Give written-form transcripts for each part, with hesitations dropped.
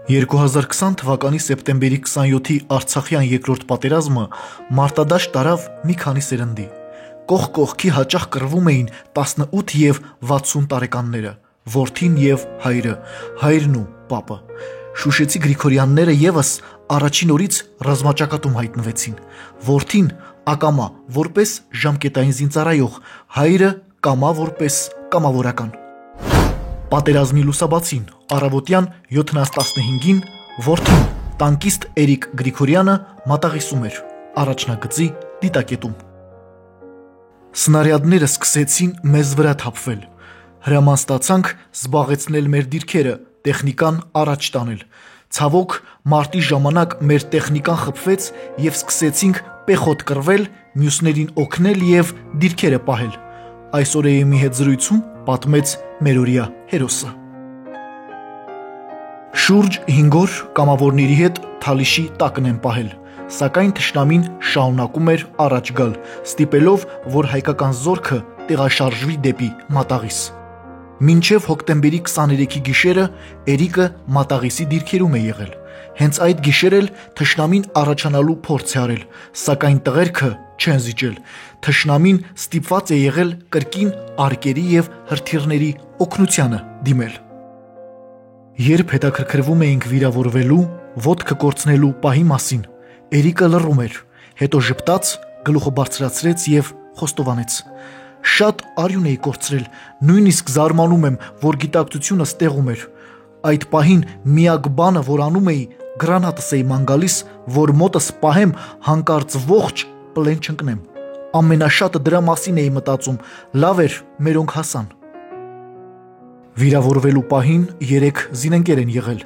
2020 թվականի սեպտեմբերի 27-ի Արցախյան երկրորդ պատերազմը մարտադաշտ տարավ մի քանի սերնդի։ Կողք կողքի հաճախ կռվում էին 18 և 60 տարեկանները, որդին և հայրը, հայրն ու պապը։ Շուշեցի Գրիգորյանները ևս առաջին օրից ռազմաճակատում հայտնվեցին։ Որդին ակամա որպես ժամկետային զինծառայող, հայրը կամա որպես կամավորական։ Պատերազմի լուսաբացին առավոտյան 7:15-ին որդին տանկիստ Էրիկ Գրիգորյանը մատաղիսում էր առաջնագծի դիտակետում։ Սնարյադները սկսեցին մեզ վրա թափվել։ Հրաման ստացանք զբաղեցնել մեր դիրքերը, տեխնիկան առաջ տանել։ Ցավոք, մարտի ժամանակ մեր տեխնիկան խփվեց և սկսեցինք պեխոտ կռվել, մյուսներին օգնել և դիրքերը պահել։ Այսօր ԵՄ-ի հետ զրույցում պատմեց մերօրյա հերոսը։ Շուրջ 5 օր կամավորների հետ Թալիշի տակն եմ պահել, սակայն թշնամին շարունակում էր առաջ գալ, ստիպելով, որ հայկական զորքը տեղաշարժվի դեպի Մատաղիս։ Մինչև հոկտեմբերի 23-ի գիշերը Էրիկը Մատաղիսի դիրքերում է եղել։ Հենց այդ գիշեր էլ թշնամին առաջանալու փորձ է արել, սակայն տղերքը չեն զիջել։ Թշնամին ստիպված է եղել կրկին արկերի և հրթիռների օգնությանը դիմել։ Երբ հետաքրքրվում էինք վիրավորվելու, ոտքը կորցնելու պահի մասին, Էրիկը լռում էր, հետո ժպտաց, գլուխը բարձրացրեց և խոստովանեց. «Շատ արյուն էի կորցրել, նույնիսկ զարմանում եմ, որ գիտակցությունս տեղում էր։ Այդ պահին միակ բանը, որ անում էի, գրանատս էի ման գալիս, որ մոտս պահեմ, հանկարծ ողջ պլեն չընկնեմ։ Ամենաշատը դրա մասին էի մտածում, լավ էր մերոնք հասան»։ Վիրավորվելու պահին 3 զինընկեր են եղել։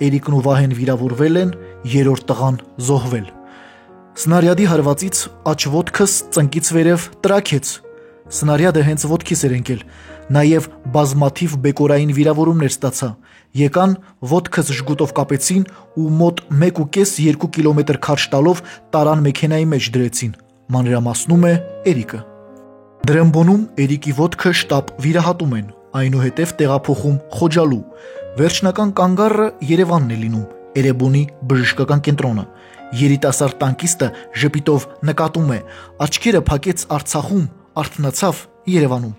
Էրիկն ու Վահեն վիրավորվել են, երրորդ տղան զոհվել։ Սնարյադի հարվածից աջ ոտքս ծնկից վերև տրաքեց։ Սնարյադը հենց ոտքիս էր ընկել, նաև բազմաթիվ բեկորային վիրավորումներ ստացա։ Եկան, ոտքս ժգուտով կապեցին ու մոտ 1,5-2 կիլոմետր քարշ տալով տարան մեքենայի մեջ դրեցին, մանրամասնում է Էրիկը։ Դրամբոնում Էրիկի ոտքը շտապ վիրահատում են, այնուհետև տեղափոխում Խոջալու։ Վերջնական կանգառը Երևանն է լինում, Էրեբունի բժշկական կենտրոնը։ Երիտասարդ տանկիստը ժպիտով նկատում է, աչքերը փակեց Արցախում, արթնացավ Երևանում։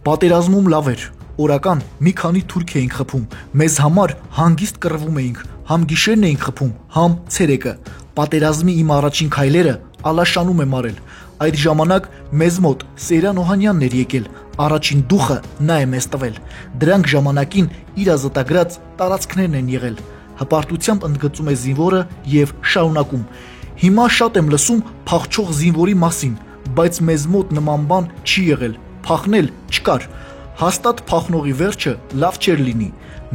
Պատերազմում լավ էր, օրական մի քանի թուրք էինք խփում, մեզ համար հանգիստ կռվում էինք, համ գիշերն էինք խփում, համ ցերեկը։ Պատերազմի իմ առաջին քայլերը Ալաշանում եմ արել։ Այդ ժամանակ մեզ մոտ Սեյրան Օհանյանն էր եկել, առաջին դուխը նա է մեզ տվել։ Դրանք ժամանակին իր ազատագրած տարածքներն են եղել։ Հպարտությամբ ընդգծում է զինվորը և շարունակում. «Հիմա շատ եմ լսում փախչող զինվորի մասին, բայց մեզ մոտ նման բան չի եղել, փախնել չկար։ Հաստատ փախնողի վերջը լավ չէր լինի։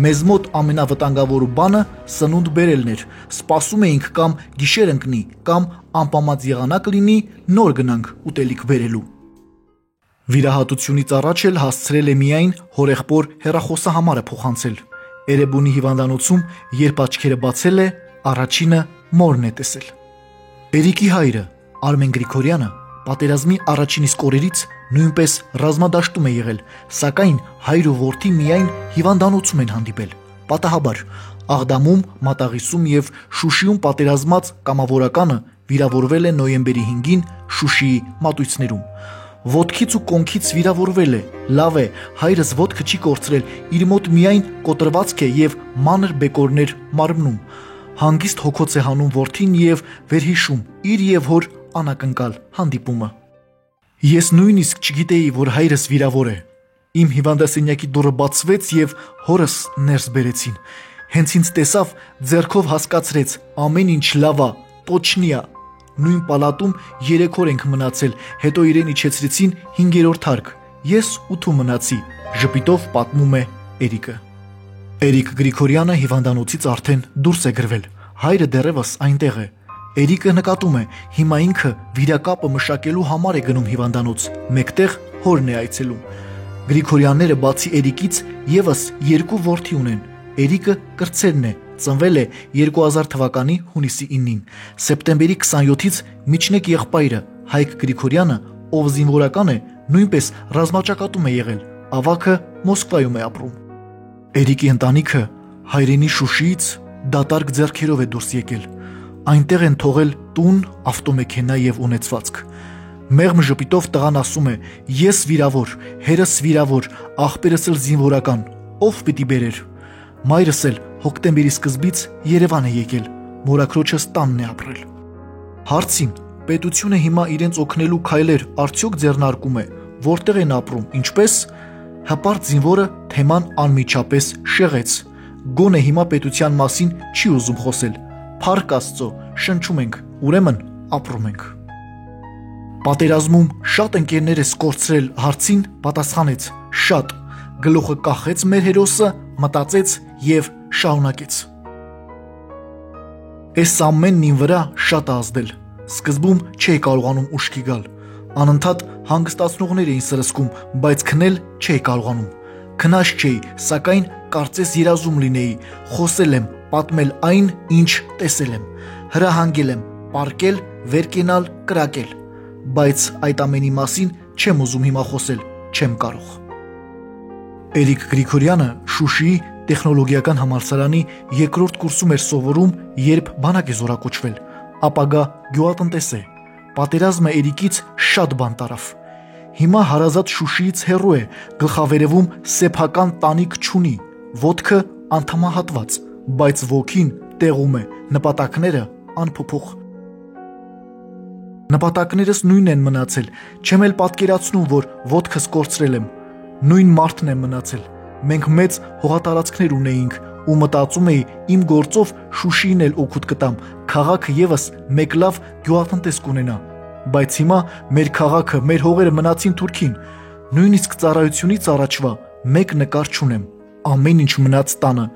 Մեզ մոտ ամենավտանգավոր բանը սնունդ բերելն էր, սպասում էինք կամ գիշեր ընկնի, կամ անպամած եղանակ լինի, նոր գնանք ուտելիք բերելու»։ Վիրահատությունից առաջ էլ հասցրել է միայն հորեղբոր հեռախոսահամարը փոխանցել։ Էրեբունի հիվանդանոցում, երբ աչքերը բացել է, առաջինը մորն է տեսել։ Էրիկի հայրը Արմեն Գրիգորյանը պատերազմի առաջին իսկ օրերից նույնպես ռազմադաշտում է եղել, սակայն հայր ու որդի միայն հիվանդանոցում են հանդիպել։ Պատահաբար Աղդամում, Մատաղիսում և Շուշիում պատերազմած կամավորականը վիրավորվել է նոյեմբերի 5-ին Շուշիի մատույցներում։ Ոտքից ու կոնքից վիրավորվել է, լավ է, հայրս ոտքը չի կորցրել, իր մոտ միայն կոտրվածք է և մանր բեկորներ մարմնում։ Հանգիստ հոգոց է հանում որդին և վերհիշում իր և հոր անակնկալ հանդիպումը։ Ես նույնիսկ չգիտեի, որ հայրս վիրավոր է։ Իմ հիվանդասենյակի դուռը բացվեց և հորս ներս բերեցին։ Հենց ինձ տեսավ, ձեռքով հասկացրեց, ամեն ինչ լավ ա, տոչնի ա։ Նույն պալատում 3 օր ենք մնացել, հետո իրեն իջեցրեցին 5-րդ հարկ։ Ես 8-ում մնացի, ժպիտով պատմում է Էրիկը։ Էրիկ Գրիգորյանը հիվանդանոցից արդեն դուրս է գրվել, հայրը դեռևս այնտեղ է։ Էրիկը նկատում է, հիմա ինքը վիրակապը մշակելու համար է գնում հիվանդանոց, մեկտեղ հորն է այցելում։ Գրիգորյանները բացի Էրիկից ևս 2 որդի ունեն։ Էրիկը կրտսերն է, ծնվել է 2000 թվականի հունիսի 9-ին։ Սեպտեմբերի 27-ից միջնեկ եղբայրը Հայկ Գրիգորյանը, ով զինվորական է, նույնպես ռազմաճակատում է եղել, ավագը Մոսկվայում է ապրում։ Էրիկի ընտանիքը հայրենի Շուշիից դատարկ ձեռքերով է դուրս եկել։ Այնտեղ են թողել տուն, ավտոմեքենա եւ ունեցվածք։ Մեղմ ժպիտով տղան ասում է. «Ես վիրավոր, հերս վիրավոր, աղբերս էլ զինվորական, ով պիտի բերեր»։ Մայրս էլ հոկտեմբերի սկզբից Երևան է եկել, մորաքրոջս տանն է ապրել։ Հարցին պետությունը հիմա իրենց օգնելու քայլեր արդյոք ձեռնարկում է, որտեղ են ապրում, ինչպես, հպարտ զինվորը թեման անմիջապես շեղեց։ Գոնե հիմա պետության մասին չի ուզում խոսել։ Փառք Աստծո, շնչում ենք, ուրեմն ապրում ենք։ Պատերազմում շատ ընկերներ ես կորցրել հարցին պատասխանեց. շատ, գլուխը կախեց մեր հերոսը, մտածեց եւ շարունակեց։ Այս ամենն իմ վրա շատ է ազդել։ Սկզբում չէի կարողանում ուշքի գալ։ Անընդհատ հանգստացնողներ էին սրսկում, բայց քնել չէի կարողանում։ Քնած չէի, սակայն կարծես երազում լինեի, խոսել եմ, պատմել այն, ինչ տեսել եմ, հրահանգել եմ, պառկել, վեր կենալ, կրակել, բայց այդ ամենի մասին չեմ ուզում հիմա խոսել, չեմ կարող։ Էրիկ Գրիգորյանը Շուշիի տեխնոլոգիական համալսարանի երկրորդ կուրսում էր սովորում, երբ բանակ է զորակոչվել, ապագա գյուղատնտես է։ Պատերազմը Էրիկից շատ բան տարավ։ Հիմա հարազատ Շուշիից հեռու է, գլխավերևում սեփական տանիք չունի, ոտքը անդամահատված, բայց ոգին տեղում է, նպատակները անփոփոխ։ Նպատակներս նույնն են մնացել, չեմ էլ պատկերացնում, որ ոտքս կորցրել եմ, նույն մարդն եմ մնացել։ Մենք մեծ հողատարածքներ ունեինք ու մտածում էի իմ գործով Շուշիին էլ օգուտ կտամ, քաղաքը եւս մեկ լավ գյուղատնտես կունենա։ Բայց հիմա մեր քաղաքը, մեր հողերը մնացին Թուրքին, նույնիսկ ծառայությունից առաջվա մեկ նկար չունեմ, ամեն ինչ մնաց տանը։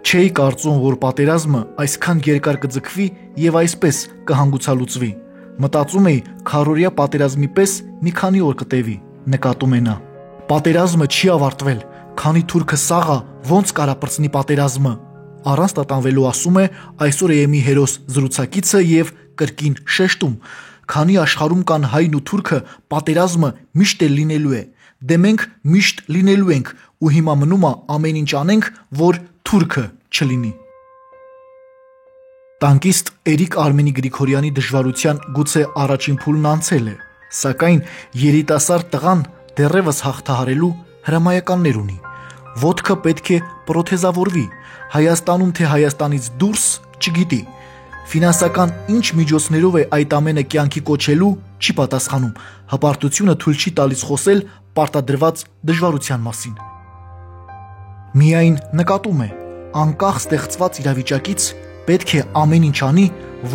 Չէի կարծում, որ պատերազմը այսքան երկար կձգվի եւ այսպես կհանգուցալուծվի։ Մտածում էի քարորիա պատերազմի պես մի քանի օր կտևի, նկատում է նա։ Պատերազմը չի ավարտվել, քանի թուրքը սաղա ոնց կարա պրծնի պատերազմը։ Առանց տատանվելու ասում է այսօր EM-ի հերոս զրուցակիցը եւ կրկին շեշտում, քանի աշխարհում կան հայն ու թուրքը, պատերազմը միշտ էլ լինելու է։ Դե մենք միշտ լինելու ենք ու հիմա մնում է ամեն ինչ անենք, որ թուրքը չլինի։ Տանկիստ Էրիկ Արմենի Գրիգորյանի դժվարության գուցե առաջին փուլն անցել է, սակայն երիտասարդ տղան դեռևս հաղթահարելու հրամայականներ ունի։ Ոտքը պետք է պրոթեզավորվի, Հայաստանում թե Հայաստանից դուրս չգիտի։ Ֆինանսական ինչ միջոցներով է այդ ամենը կյանքի կոչելու, չի պատասխանում, հպարտությունը թույլ չի տալիս խոսել պարտադրված դժվարության մասին։ Միայն նկատում է, անկախ ստեղծված իրավիճակից պետք է ամեն ինչ անի,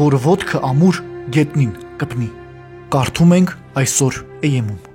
որ ոտքը ամուր գետնին կպնի։ Կարդում ենք այսօր EM-ում։